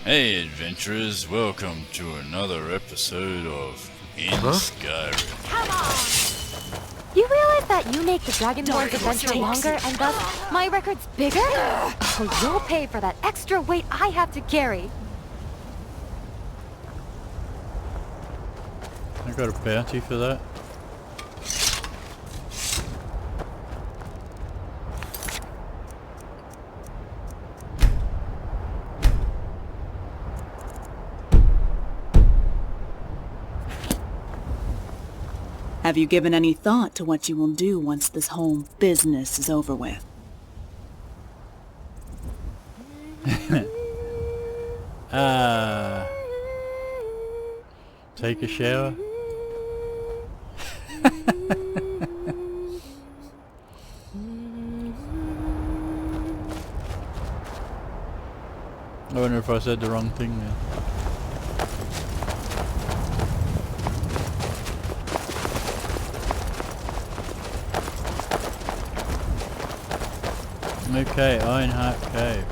Hey adventurers, welcome to another episode of Skyrim. Come on! You realize that you make the Dragonborn's adventure longer and thus my record's bigger? Oh, you'll pay for that extra weight I have to carry. I got a bounty for that. Have you given any thought to what you will do once this whole business is over with? Take a shower. I wonder if I said the wrong thing there. Okay, Ironheart Cave.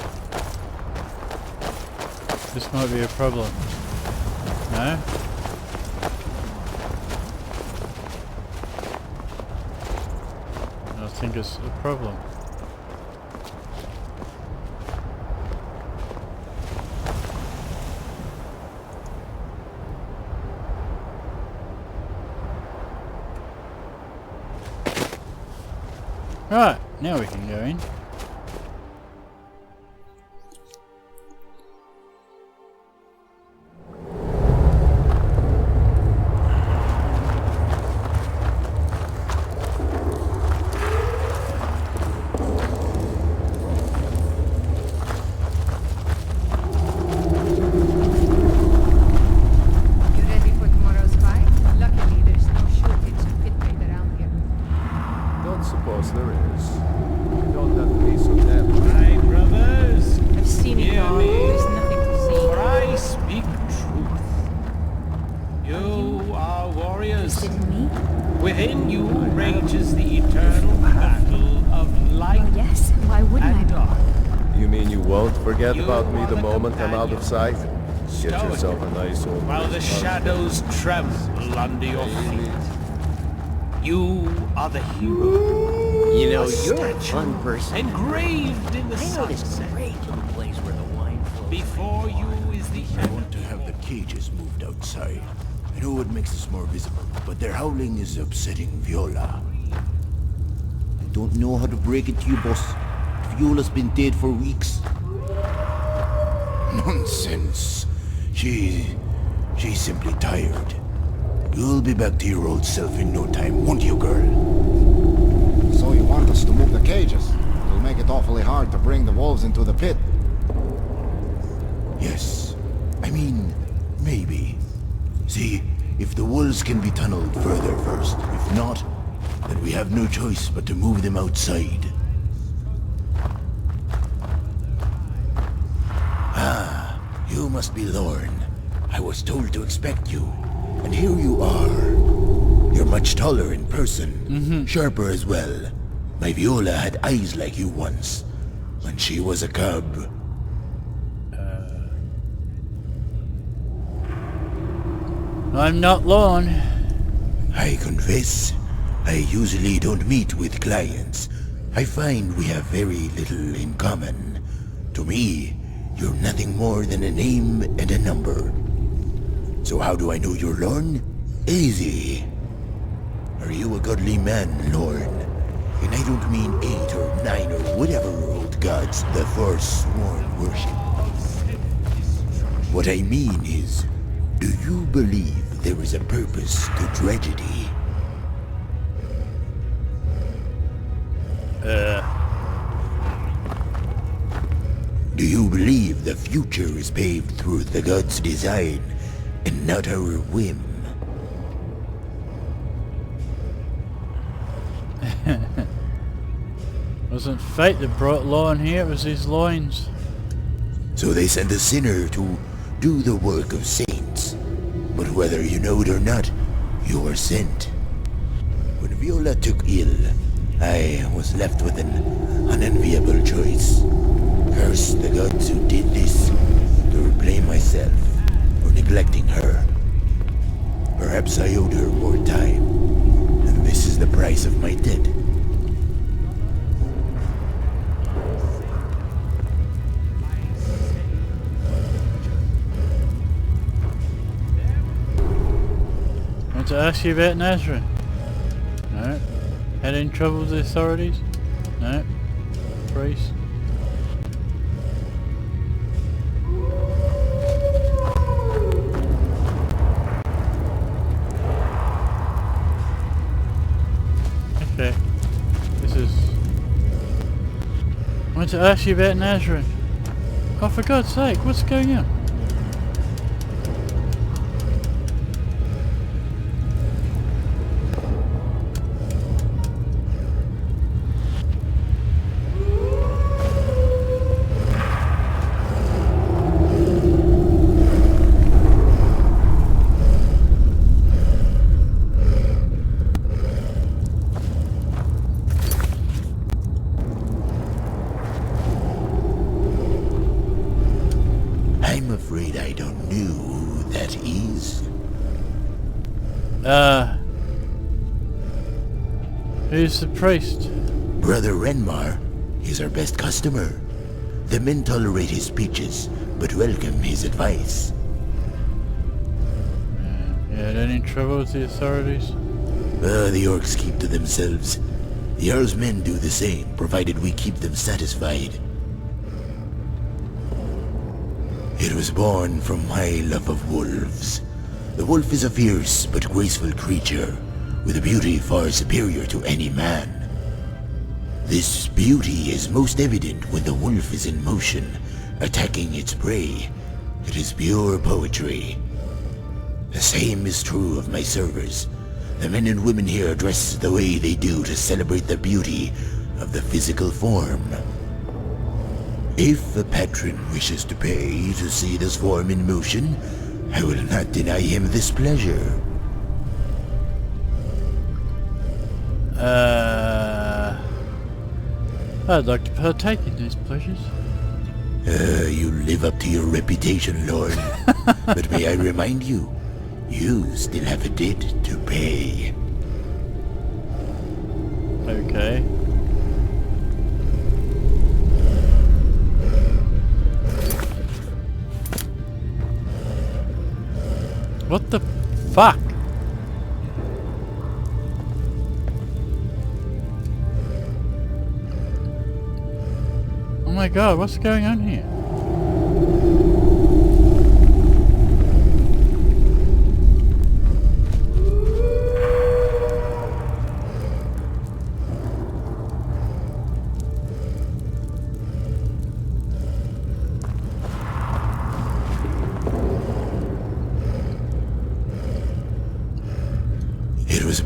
This might be a problem. No? I think it's a problem. Right, now we can go in. Within you rages the eternal battle of light Yes, why wouldn't and I? dark. You mean you won't forget You about me are the the moment I'm out of sight? companion, Get yourself a nice old while the restaurant. shadows tremble under your feet. You are the hero. You know, A you're a statue fun person. engraved in the I know this sunset. great little place where the wine flows. Before you is the I want to have the cages moved outside. I know it makes us more visible, but their howling is upsetting Viola. I don't know how to break it to you, boss. Viola's been dead for weeks. Nonsense. She's simply tired. You'll be back to your old self in no time, won't you, girl? So you want us to move the cages? It'll make it awfully hard to bring the wolves into the pit. Yes. I mean, maybe. See, if the wolves can be tunneled further first. If not, then we have no choice but to move them outside. Ah, you must be Lorne. I was told to expect you. And here you are. You're much taller in person, sharper as well. My Viola had eyes like you once, when she was a cub. I'm not Lorne. I confess, I usually don't meet with clients. I find we have very little in common. To me, you're nothing more than a name and a number. So how do I know you're Lorne? Easy. Are you a godly man, Lorne? And I don't mean 8 or 9 or whatever old gods the Forsworn worship. What I mean is, do you believe there is a purpose to tragedy? Do you believe the future is paved through the gods' design and not our whim? Wasn't fate that brought Lorne here, it was his loins. So they send a sinner to do the work of saints. But whether you know it or not, you were sent. When Viola took ill, I was left with an unenviable choice. Curse the gods who did this, to reclaim neglecting her. Perhaps I owed her more time, and this is the price of my debt. Want to ask you about Nazareth? No. Had any trouble with the authorities? No. Priest? Okay. This is... I want to ask you about Nazareth. Oh, for God's sake, what's going on? I'm afraid I don't know who that is. Who's the priest? Brother Renmar is our best customer. The men tolerate his speeches, but welcome his advice. You had any trouble with the authorities? The orcs keep to themselves. The Jarl's men do the same, provided we keep them satisfied. It was born from my love of wolves. The wolf is a fierce but graceful creature, with a beauty far superior to any man. This beauty is most evident when the wolf is in motion, attacking its prey. It is pure poetry. The same is true of my servers. The men and women here dress the way they do to celebrate the beauty of the physical form. If a patron wishes to pay to see this form in motion, I will not deny him this pleasure. I'd like to partake in these pleasures. You live up to your reputation, Lord. But may I remind you, you still have a debt to pay. Okay. What the fuck? Oh my god, what's going on here? It was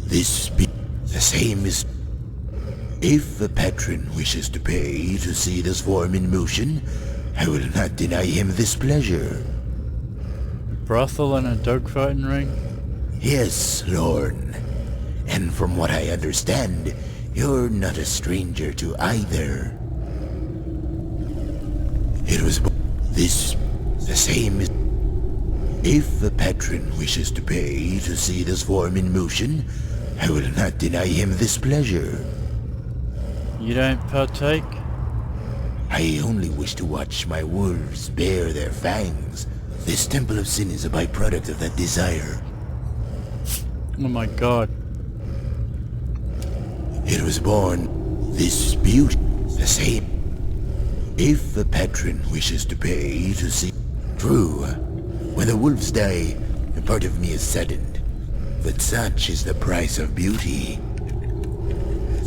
the same as... If a patron wishes to pay to see this form in motion, I will not deny him this pleasure. Brothel and a dogfighting ring? Yes, Lorne. And from what I understand, you're not a stranger to either. It was the same as... If a patron wishes to pay to see this form in motion, I will not deny him this pleasure. You don't partake? I only wish to watch my wolves bare their fangs. This temple of sin is a byproduct of that desire. Oh my god. It was born this beauty, the same. If a patron wishes to pay to see... True, when the wolves die, a part of me is saddened. But such is the price of beauty.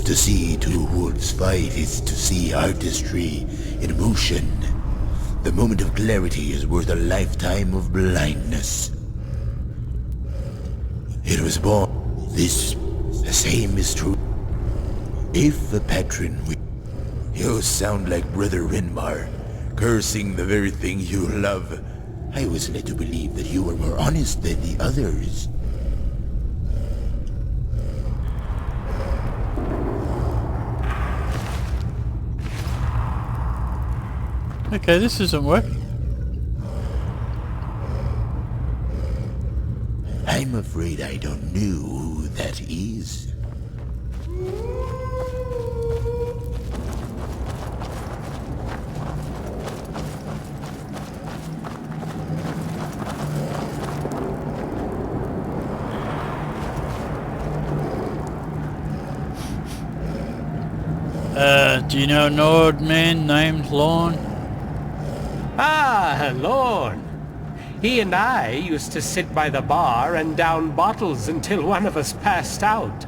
To see two wolves fight is to see artistry in motion. The moment of clarity is worth a lifetime of blindness. It was born... The same is true. If a patron... You sound like Brother Renmar, cursing the very thing you love. I was led to believe that you were more honest than the others. Okay, this isn't working. I'm afraid I don't know who that is. Do you know an old man named Lorne? Ah, Lorne. He and I used to sit by the bar and down bottles until one of us passed out.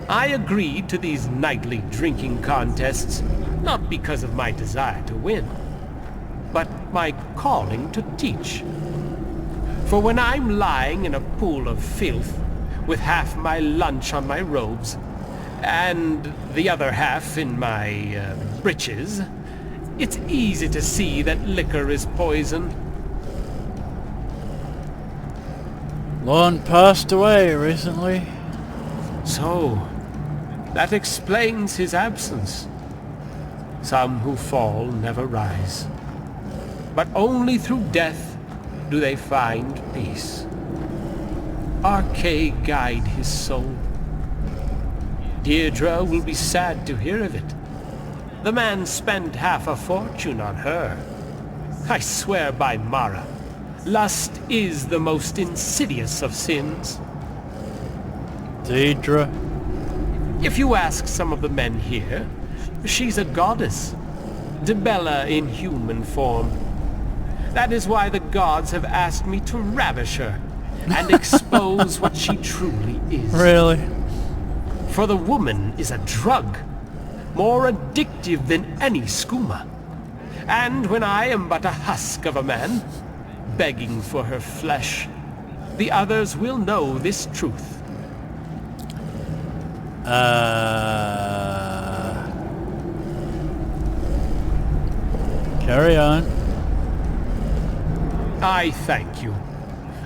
I agreed to these nightly drinking contests, not because of my desire to win, but my calling to teach. For when I'm lying in a pool of filth, with half my lunch on my robes, and the other half in my breeches, it's easy to see that liquor is poison. Lorne passed away recently. So, that explains his absence. Some who fall never rise. But only through death do they find peace. Arcade guide his soul. Deirdre will be sad to hear of it. The man spent half a fortune on her. I swear by Mara, lust is the most insidious of sins. Deirdre? If you ask some of the men here, she's a goddess. Dibella in human form. That is why the gods have asked me to ravish her and expose what she truly is. Really? For the woman is a drug, more addictive than any skooma. And when I am but a husk of a man, begging for her flesh, the others will know this truth. Carry on. I thank you.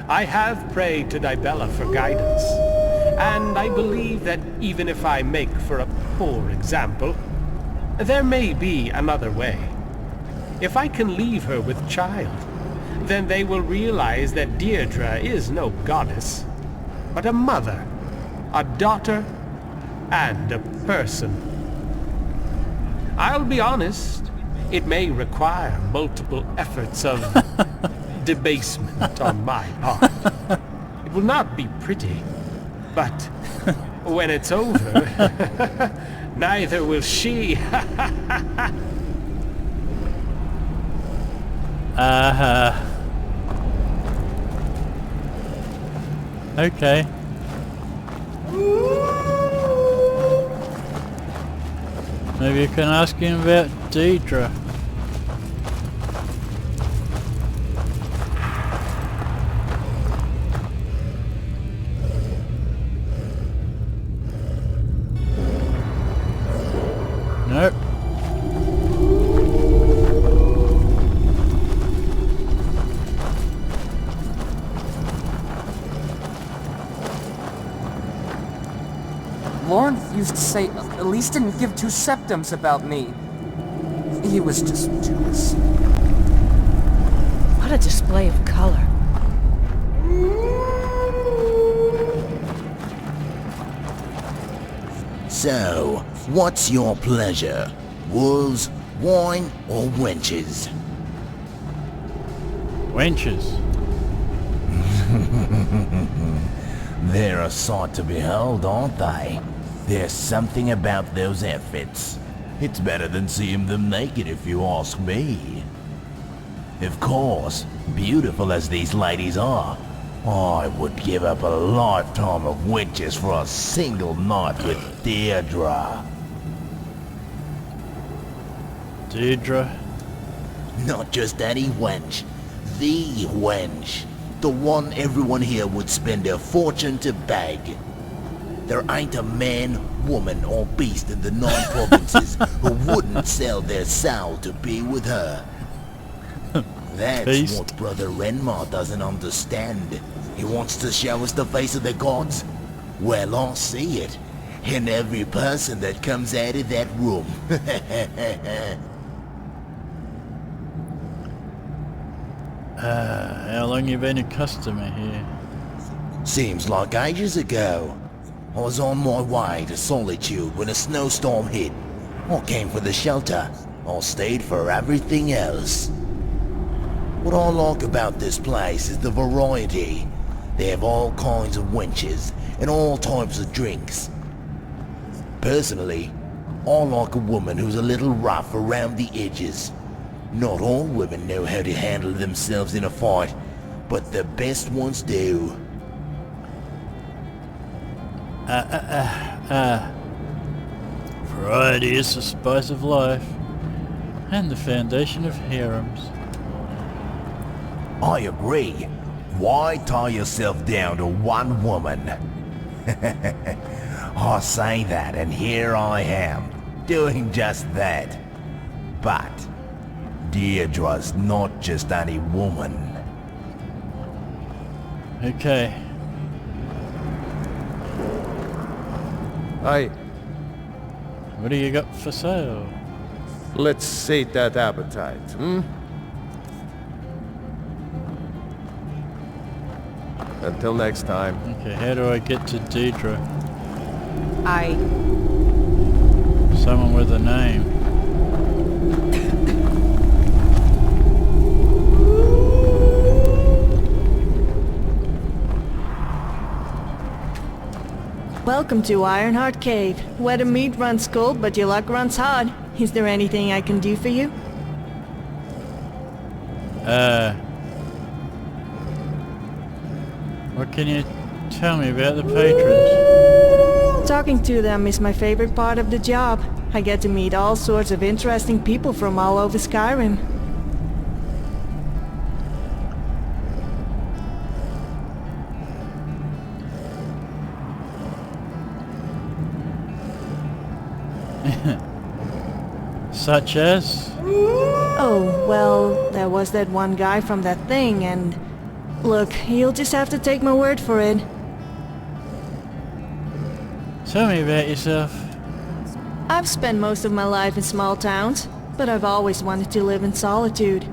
I have prayed to Dibella for guidance, and I believe that even if I make for a poor example, there may be another way. If I can leave her with child, then they will realize that Deirdre is no goddess, but a mother, a daughter, and a person. I'll be honest, it may require multiple efforts of debasement on my part. It will not be pretty, but when it's over, neither will she. Okay. Maybe you can ask him about Deirdre. Nope. Lorne used to say Elise didn't give two septums about me. He was just jealous. What a display of color. So, what's your pleasure? Wolves, wine, or wenches? Wenches. They're a sight to behold, aren't they? There's something about those outfits. It's better than seeing them naked if you ask me. Of course, beautiful as these ladies are, I would give up a lifetime of wenches for a single night with Deirdre. Deirdre? Not just any wench. The wench. The one everyone here would spend a fortune to bag. There ain't a man, woman, or beast in the 9 provinces who wouldn't sell their soul to be with her. That's Beast. what Brother Renmar doesn't understand. He wants to show us the face of the gods. Well, I see it. In every person that comes out of that room. How long you been a customer here? Seems like ages ago. I was on my way to Solitude when a snowstorm hit. I came for the shelter. I stayed for everything else. What I like about this place is the variety. They have all kinds of wenches and all types of drinks. Personally, I like a woman who's a little rough around the edges. Not all women know how to handle themselves in a fight, but the best ones do. Variety is the spice of life, and the foundation of harems. I agree. Why tie yourself down to one woman? I say that, and here I am, doing just that. But Deirdre's not just any woman. Okay. Aye, What do you got for sale? let's sate that appetite, hmm? Until next time. Okay, how do I get to Deidre? I... Someone with a name. Welcome to Ironheart Cave, where the meat runs cold but your luck runs hard. Is there anything I can do for you? What can you tell me about the patrons? Talking to them is my favorite part of the job. I get to meet all sorts of interesting people from all over Skyrim. Such as? Oh, well, there was that one guy from that thing, and... Look, you'll just have to take my word for it. Tell me about yourself. I've spent most of my life in small towns, but I've always wanted to live in solitude.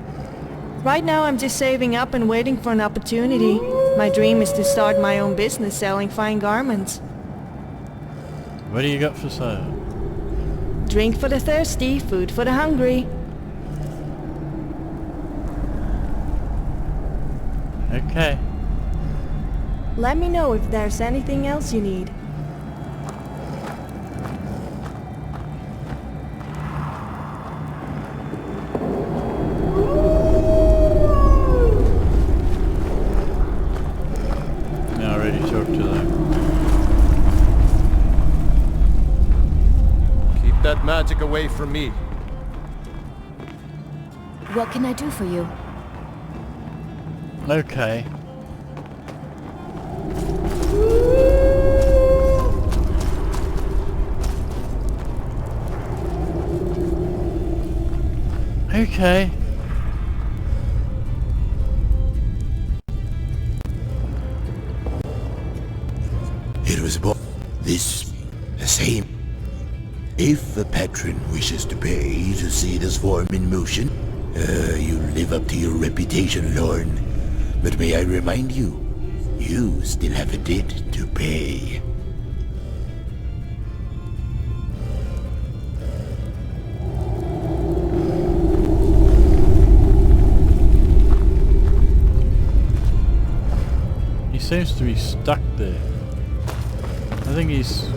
Right now I'm just saving up and waiting for an opportunity. My dream is to start my own business selling fine garments. What do you got for sale? Drink for the thirsty, food for the hungry. Okay. Let me know if there's anything else you need. I already talked to them. Keep that magic away from me. What can I do for you? Okay. Okay. It was about this the same. If a patron wishes to pay to see this form in motion, you live up to your reputation, Lorne. But may I remind you, you still have a debt to pay. He seems to be stuck there. I think he's...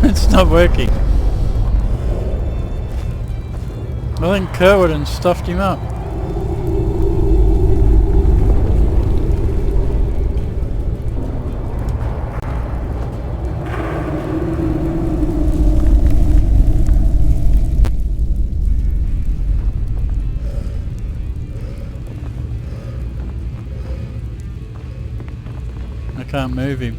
It's not working. I think Kerwood stuffed him up. I can't move him.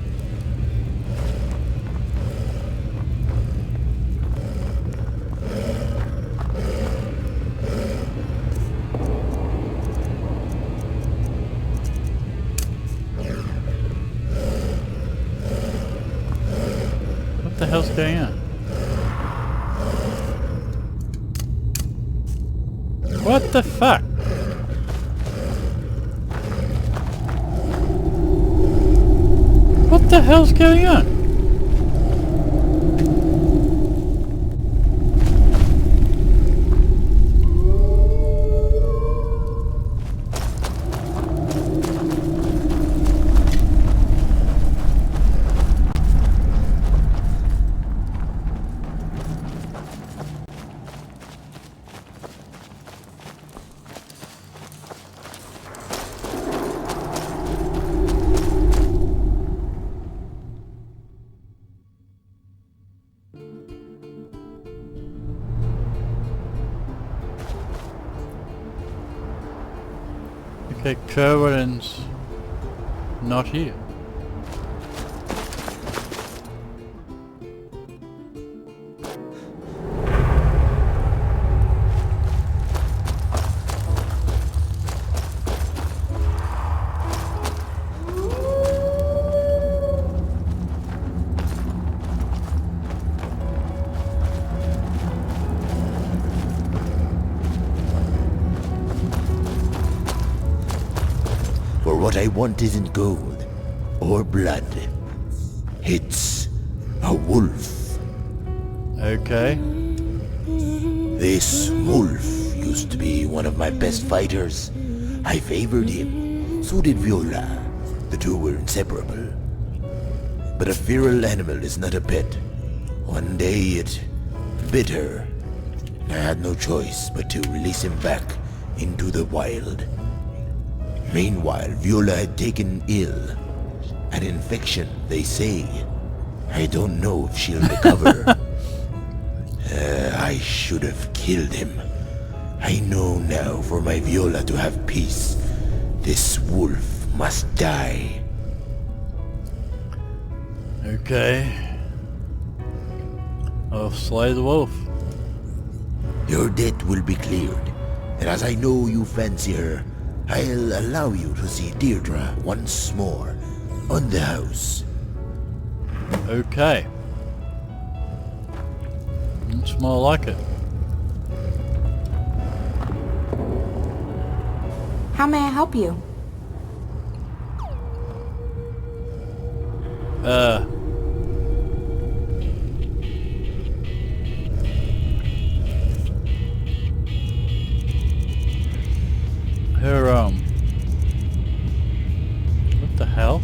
hell's going on? What the fuck? What the hell's going on? Okay, Kerwin's not here. What I want isn't gold or blood. It's a wolf. Okay. This wolf used to be one of my best fighters. I favored him. So did Viola. The two were inseparable. But a feral animal is not a pet. One day it bit her. I had no choice but to release him back into the wild. Meanwhile, Viola had taken ill. An infection, they say. I don't know if she'll recover. I should have killed him. I know now for my Viola to have peace. This wolf must die. Okay. I'll slay the wolf. Your debt will be cleared. And as I know you fancy her, I'll allow you to see Deirdre once more on the house. Okay. It's more like it. How may I help you? Her, what the hell?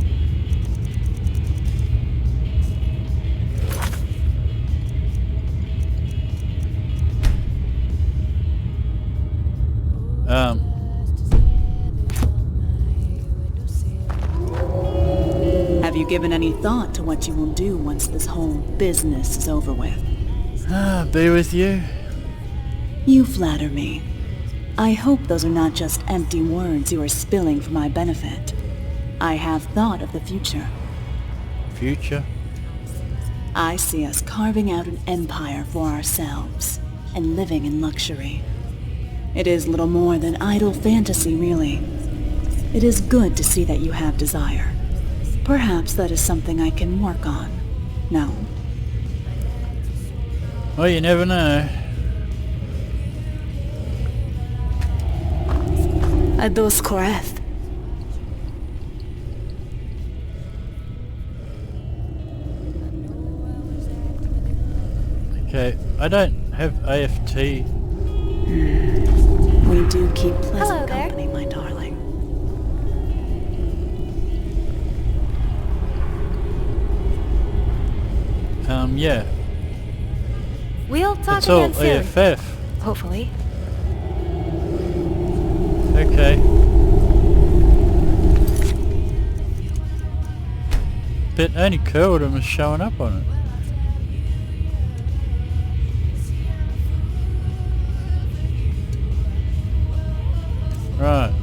Have you given any thought to what you will do once this whole business is over with? Be with you. You flatter me. I hope those are not just empty words you are spilling for my benefit. I have thought of the future. Future? I see us carving out an empire for ourselves and living in luxury. It is little more than idle fantasy, really. It is good to see that you have desire. Perhaps that is something I can work on. No? Well, you never know. Ados Koreth. Okay, I don't have AFT. We do keep pleasant Hello there. company, my darling. Yeah. We'll talk It's all again soon. AFF. Hopefully. Okay. But only Kerwin was showing up on it. Right.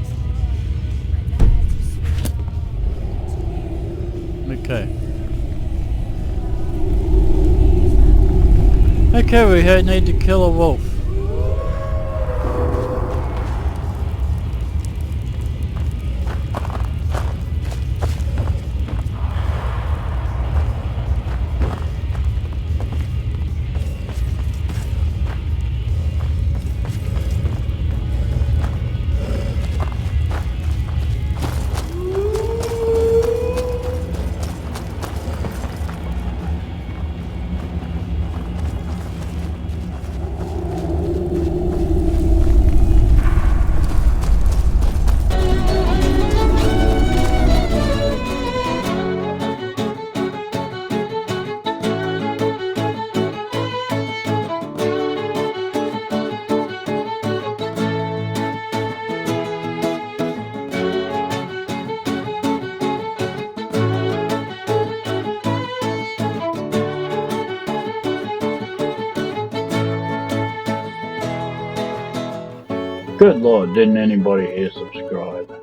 Okay. Okay, we need to kill a wolf. Good lord, didn't anybody here subscribe?